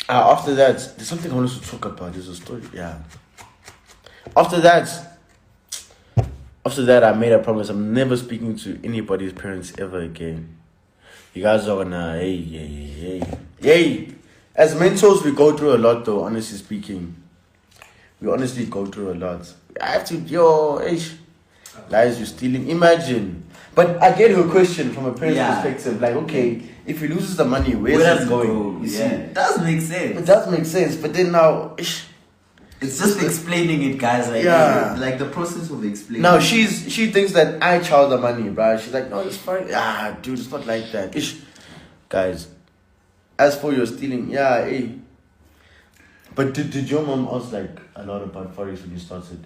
After that, there's something I wanted to talk about. There's a story. Yeah. After that, I made a promise. I'm never speaking to anybody's parents ever again. You guys are gonna, hey. As mentors, we go through a lot, though. Honestly speaking, we honestly go through a lot. I have to, guys, you're stealing. Imagine. But I get her question from a parent's perspective. Like, okay, if he loses the money, where is it going? You see, it does make sense. It does make sense. But then now, it's just explaining it, guys. Like the process of explaining. Now she thinks that I child the money, bro. She's like, no, it's fine. Dude, it's not like that. Guys, as for your stealing, But did your mom ask like a lot about Forex when you started?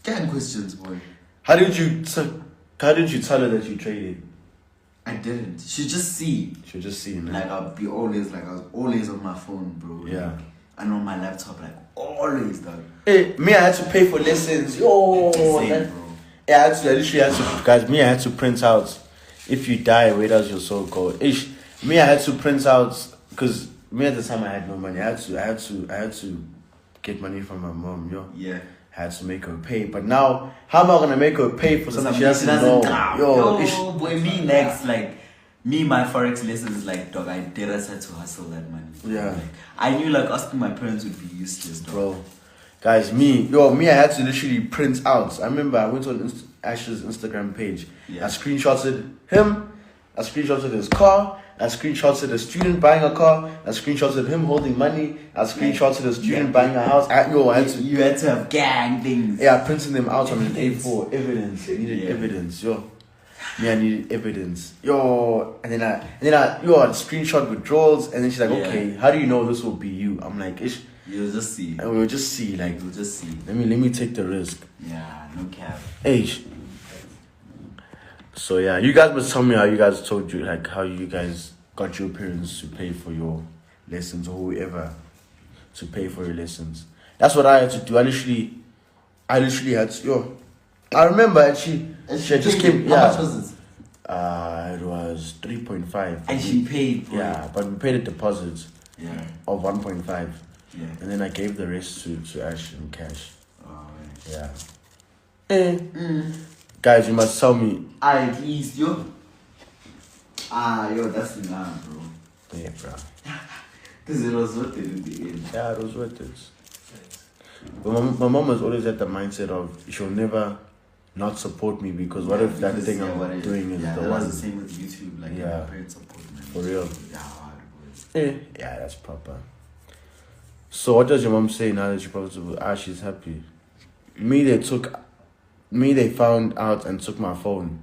Damn questions, boy. How did you tell her that you traded? I didn't. She'd just see. Man. Like I was always on my phone, bro. Yeah. Like, and on my laptop, like always, dog. Hey, me, I had to pay for lessons. Bro. Yeah, I literally had to, guys. Me, I had to print out. If you die, where does your soul go? Me, I had to print out because me at the time I had no money. I had to get money from my mom. Yeah. I had to make her pay. But now, how am I gonna make her pay for something she doesn't know? Boy, me next, like. Me, my Forex lessons, like, dog, I did had to hustle that money. Yeah. Like, I knew, like, asking my parents would be useless, dog. Bro. Guys, me, I had to literally print out. I remember I went on Ash's Instagram page. Yeah. I screenshotted him. I screenshotted his car. I screenshotted a student buying a car. I screenshotted him holding money. I screenshotted a student buying a house. You had to have gang things. Yeah, I printed them out on an A4. Evidence. I needed evidence, Me, I needed evidence. And then I screenshot withdrawals, and then she's like, okay, how do you know this will be you? I'm like, you'll just see. And we'll just see, like, we'll just see. Let me take the risk. Yeah, no cap. So yeah, you guys must tell me how you guys told you, like, how you guys got your parents to pay for your lessons, or whoever to pay for your lessons. That's what I had to do. I literally had to. I remember, and she just came. How much was it? It was 3.5. And she paid. Yeah, but we paid a deposit. Yeah. Of 1.5. Yeah. And then I gave the rest to Ash in cash. Oh, yeah. Guys, you must tell me. At least, that's enough, bro. Yeah, bro. Because it was worth it in the end. Yeah, it was worth it. But my mom was always at the mindset of she'll never not support me because what if that thing I'm doing is the one. That's the same with YouTube. Like, parents support me. For real. Yeah, that's proper. So what does your mom say now that you're profitable? She's happy. They found out and took my phone.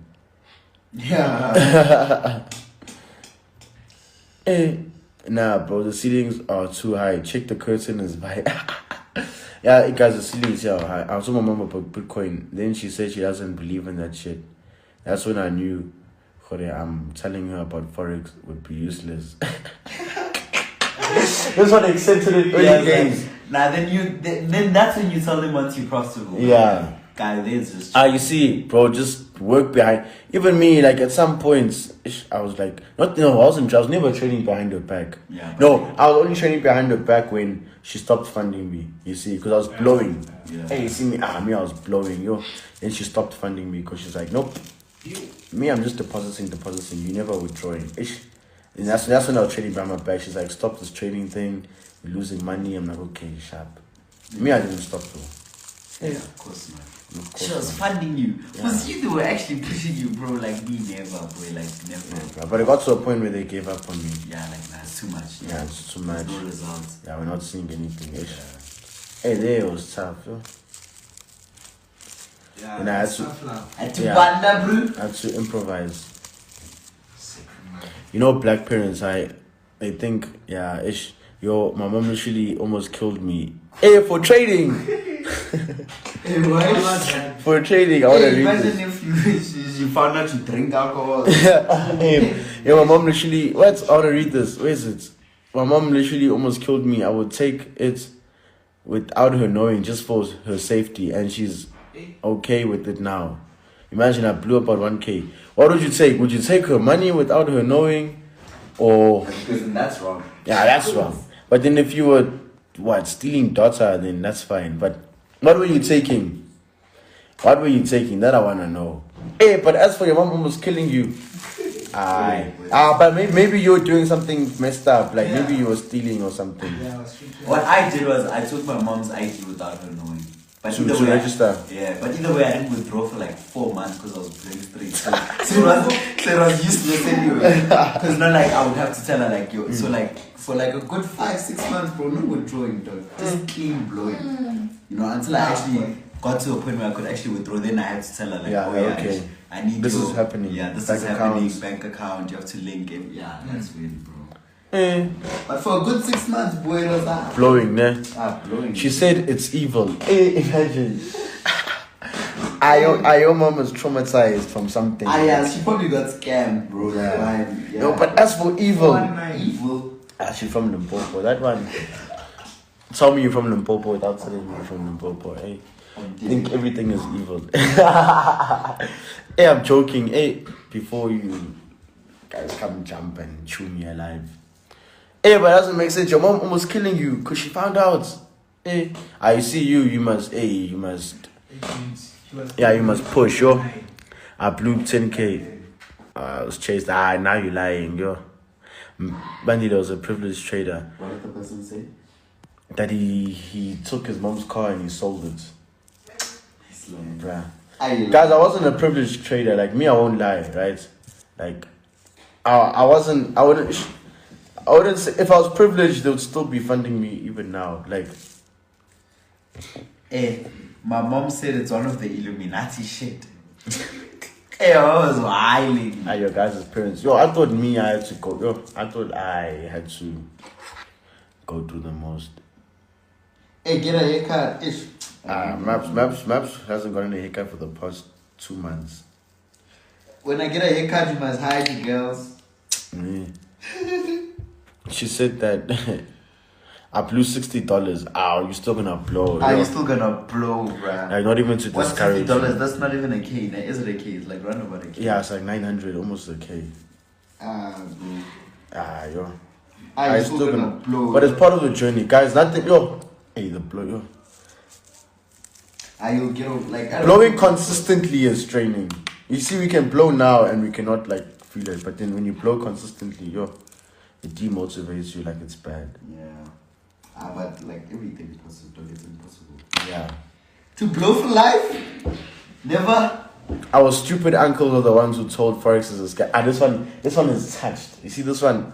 Yeah. Nah, bro, the ceilings are too high. Check the curtain is high. Yeah, guys, the ceilings are high. I told my mom about Bitcoin. Then she said she doesn't believe in that shit. That's when I knew, I'm telling her about Forex would be useless. That's what they said to the early games. Then that's when you tell them once you're profitable. Yeah. Guys, there's just... you see, bro, just work behind. Even me, like, at some points, I was like, I was never trading behind her back. Yeah. No, I was only trading behind her back when she stopped funding me, you see, because I was blowing. Yeah. Hey, you see me? I was blowing, Then she stopped funding me because she's like, nope. Me, I'm just depositing. You never withdrawing. And that's when I was trading behind my back. She's like, stop this trading thing. You're losing money. I'm like, okay, sharp. Me, I didn't stop though. Yeah, of course not. She was funding you. Because you were actually pushing you, bro. Like me, never, bro. Like never. Yeah, but it got to a point where they gave up on me. Yeah, like that's too much. Yeah, it's too much. No results. Yeah, we're not seeing anything. Hey, there it was tough. Yeah, and I had to improvise. Black parents, they think, my mom literally almost killed me. Hey, for trading! For trading, I want to read imagine this. if you found out you drink alcohol. My mom literally, I want to read this. Where is it? My mom literally almost killed me. I would take it without her knowing, just for her safety, and she's okay with it now. Imagine I blew up at 1K. What would you take? Would you take her money without her knowing? Or... Because then that's wrong. Yeah, that's wrong. But then if you were stealing data, then that's fine. But what were you taking? What were you taking? That I wanna know. Hey, but as for your mom almost killing you, but maybe you were doing something messed up. Like maybe you were stealing or something. Yeah, what I did was I took my mom's ID without her knowing. But to register. Yeah, but either way I didn't withdraw for like 4 months because I was playing straight. So it was useless anyway. Because not like I would have to tell her like yo. So like for like a good 5-6 months, bro, no withdrawing, dog. Just clean blowing. You know, until I actually got to a point where I could actually withdraw. Then I had to tell her like, okay. I need this is happening. Yeah, this bank is happening. accounts. Bank account. You have to link it. Yeah, that's weird, bro. But for a good 6 months, boy, it was blowing, ne? Blowing. She said it's evil. Imagine. Your mom is traumatized from something. Yeah, she probably got scammed, bro. Yeah. No, but as for evil, evil. She's from Limpopo. That one. Tell me you're from Limpopo without telling me you're from Limpopo. Hey, think everything is evil. Hey, I'm joking. Hey, before you guys come jump and chew me alive. Hey, but that doesn't make sense. Your mom almost killing you because she found out. Hey, I see you. You must. You must push. Yo, I blew 10K. I was chased. Now you're lying. Yo, Bandile was a privileged trader. What did the person say? That he took his mom's car and he sold it. Bruh. Guys, I wasn't a privileged trader. Like me, I won't lie, right? Like, I wouldn't say, if I was privileged, they would still be funding me even now. Like, my mom said it's one of the Illuminati shit. I was wilding. Your guys' parents. Yo, I thought I had to go. Yo, I thought I had to go do the most. Hey, get a haircut. Ish. Maps hasn't gotten a haircut for the past 2 months. When I get a haircut, you must hide the girls. She said that I blew $60. You still gonna blow? You still gonna blow, bruh? Like not even to discourage. $60? That's not even a K. Is it a K? It's like round about a K. Yeah, it's like 900, almost a K. Bro. Yo. I still gonna blow. But it's part of the journey, guys. Nothing, yo. Hey, the blow, yo. You'll get over, like blowing consistently is training. You see, we can blow now and we cannot like feel it, but then when you blow consistently, yo, it demotivates you like it's bad. Yeah. But like everything is possible. It's impossible. Yeah. To blow for life? Never. Our stupid uncles are the ones who told Forex is a scam. This one is touched. You see, this one,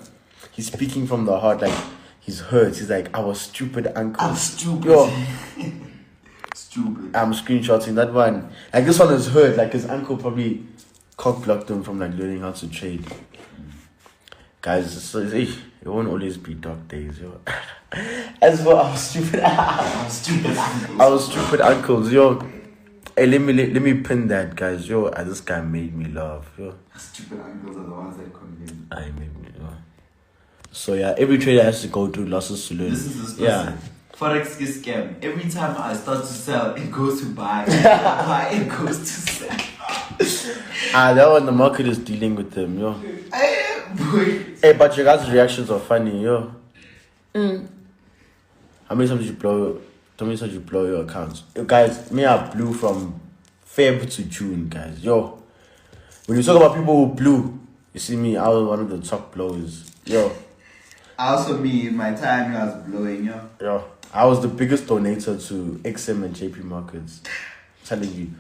he's speaking from the heart, like he's hurt. He's like, our stupid uncle. I'm stupid. Yo. Stupid. I'm screenshotting that one. Like this one is hurt. Like his uncle probably cock blocked him from like learning how to trade. Guys, it won't always be dark days, yo. As for our stupid uncles, yo. Hey, let me pin that, guys. Yo, this guy made me laugh, yo. Stupid uncles are the ones that condemn. I made me laugh. So yeah, every trader has to go through losses to learn. This is this person. Yeah. Forex is scam. Every time I start to sell, it goes to buy. Buy, it goes to sell. That one the market is dealing with them, yo. Hey, but your guys' reactions are funny, yo. How many times did you blow your accounts? Yo, guys, me, I blew from Feb to June, guys. Yo, when you talk about people who blew, you see me, I was one of the top blowers. Yo. Also me, in my time, I was blowing, yo. Yo, I was the biggest donator to XM and JP markets. I'm telling you.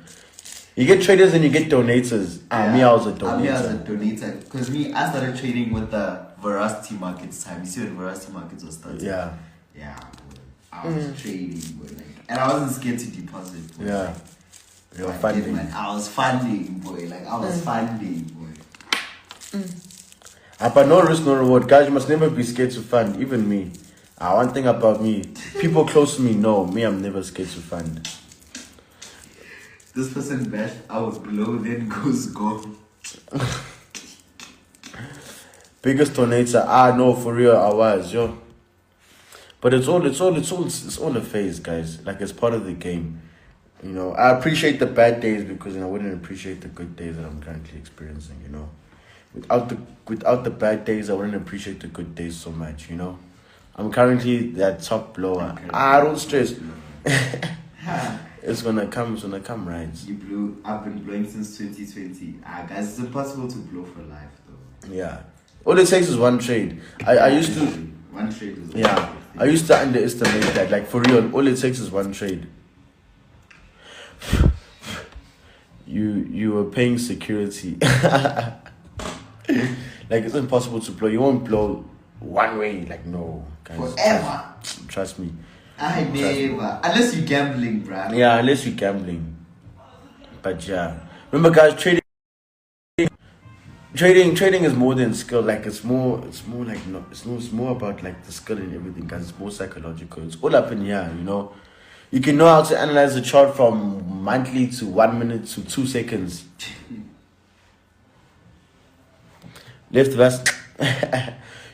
You get traders and you get donators. Me, I was a donator. Me, I was a donator. Because I started trading with the Veracity Markets time. You see when Veracity Markets was starting? Yeah. Yeah, I was trading, boy. Like, and I wasn't scared to deposit, boy. Yeah. You were I funding. I was funding, boy. Like, I was funding, boy. But no risk, no reward. Guys, you must never be scared to fund. Even me. One thing about me, people close to me know me, I'm never scared to fund. This person bashed, I was below, then goes go. Biggest donator, no, for real, I was, yo. But it's all a phase, guys. Like, it's part of the game. You know, I appreciate the bad days because I wouldn't appreciate the good days that I'm currently experiencing, you know. Without the bad days, I wouldn't appreciate the good days so much, you know. I'm currently that top blower. Don't stress. It's gonna come, right? You blew. I've been blowing since 2020. Guys, it's impossible to blow for life, though. Yeah. All it takes is one trade. I used to. One trade is. Yeah. I used to underestimate that. Like for real, all it takes is one trade. You were paying security. Like it's impossible to blow. You won't blow one way. Like no, guys. Forever. Trust me. I never. Unless you're gambling, bruh. Yeah, unless you're gambling. But yeah, remember, guys, trading is more than skill. Like it's more like no, it's more about like the skill and everything, guys. It's more psychological. It's all up in here, you know. You can know how to analyze the chart from monthly to 1 minute to 2 seconds. Left last.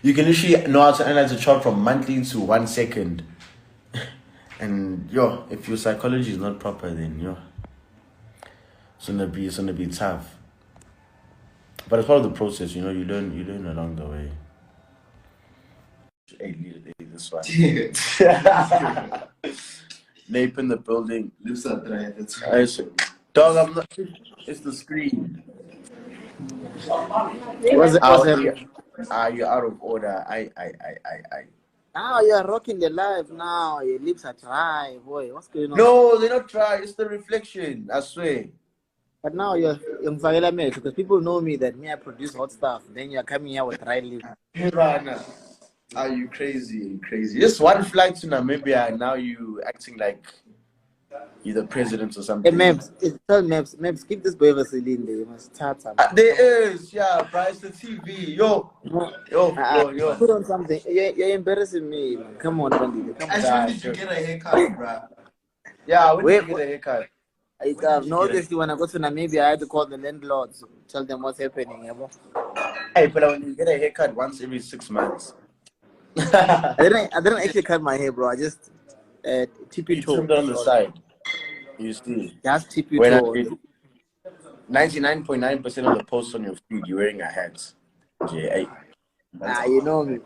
You can literally know how to analyze the chart from monthly to 1 second. And if your psychology is not proper, then it's gonna be tough. But it's part of the process, you know. You learn along the way. Hey, this one. Nape in the building. Lips are dry. That's Dog, I'm not. It's the screen. What's You're out of order. I. Now you're rocking the live now. Your lips are dry, boy. What's going on? No, they're not dry. It's the reflection. I swear. But now you're because people know me that I produce hot stuff. Then you're coming here with dry lips. Hey, Rana. Are you crazy? Just one flight to Namibia, and now you acting like you're the president or something. Hey, tell Mebs, keep this boy Vaseline there. You must start something. There is, Bryce, the TV. Yo. Put on something. You're embarrassing me, man. Come on, Bandile. Come on. When did you get a haircut, bruh? Yeah, when did you get a haircut? Obviously, when I go to Namibia, I had to call the landlords, tell them what's happening. Hey, but when you get a haircut once every 6 months. I didn't actually cut my hair, bro. I just tippy toe. Trimmed it on the side. You see. Just tippy toe. 99.9% of the posts on your feed, you're wearing a hat. Yeah. You know me.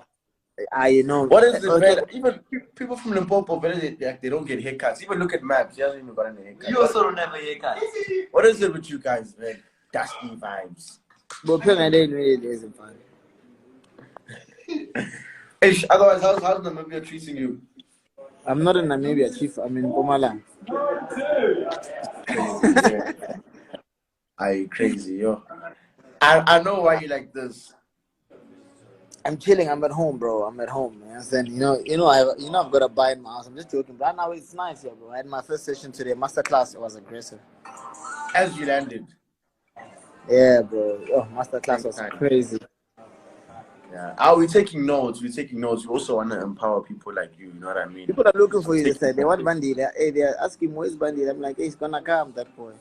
You know. What is this, man? Even people from Limpopo, they don't get haircuts. Even look at Maps. He hasn't even gotten a haircut. You also don't have a haircut. What is it with you guys, man? Dusty vibes. But it really isn't fun. Hey, otherwise, how's Namibia treating you? I'm not in Namibia, Chief. I'm in Mpumalanga. Are you crazy, yo? I know why you like this. I'm chilling. I'm at home, bro. I'm at home, man. And I've got a buy in my house. I'm just joking, but now it's nice here, bro. I had my first session today, masterclass. It was aggressive. As you landed. Yeah, bro. Oh, masterclass was crazy. Yeah. We're taking notes. We also want to empower people like you. You know what I mean? People are looking for you. They said they want Bandile. Hey, they're asking where's Bandile. I'm like, hey, he's gonna come, that boy.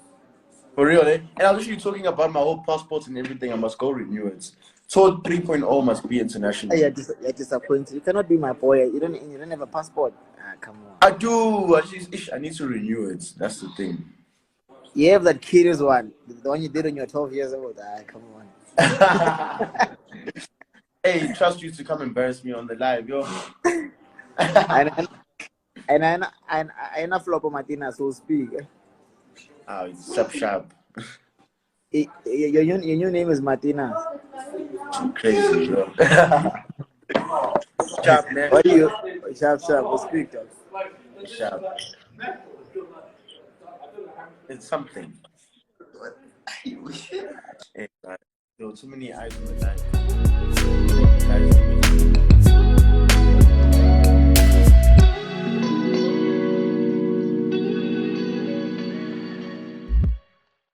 For real, eh? And I was actually talking about my whole passport and everything. I must go renew it. So 3.0 must be international. Hey, you're disappointed. You cannot be my boy. You don't have a passport. Come on. I do. I need to renew it. That's the thing. You have that curious one. The one you did when you were 12 years old. Come on. Hey, trust you to come embarrass me on the live, yo. and I na flop Martina, so speak. It's sharp. Your new name is Martina. Crazy, bro. Sharp, man. What are you? Sharp. We'll speak, dog. Sharp. It's something. Hey, man. There were too many eyes on the live. Guys,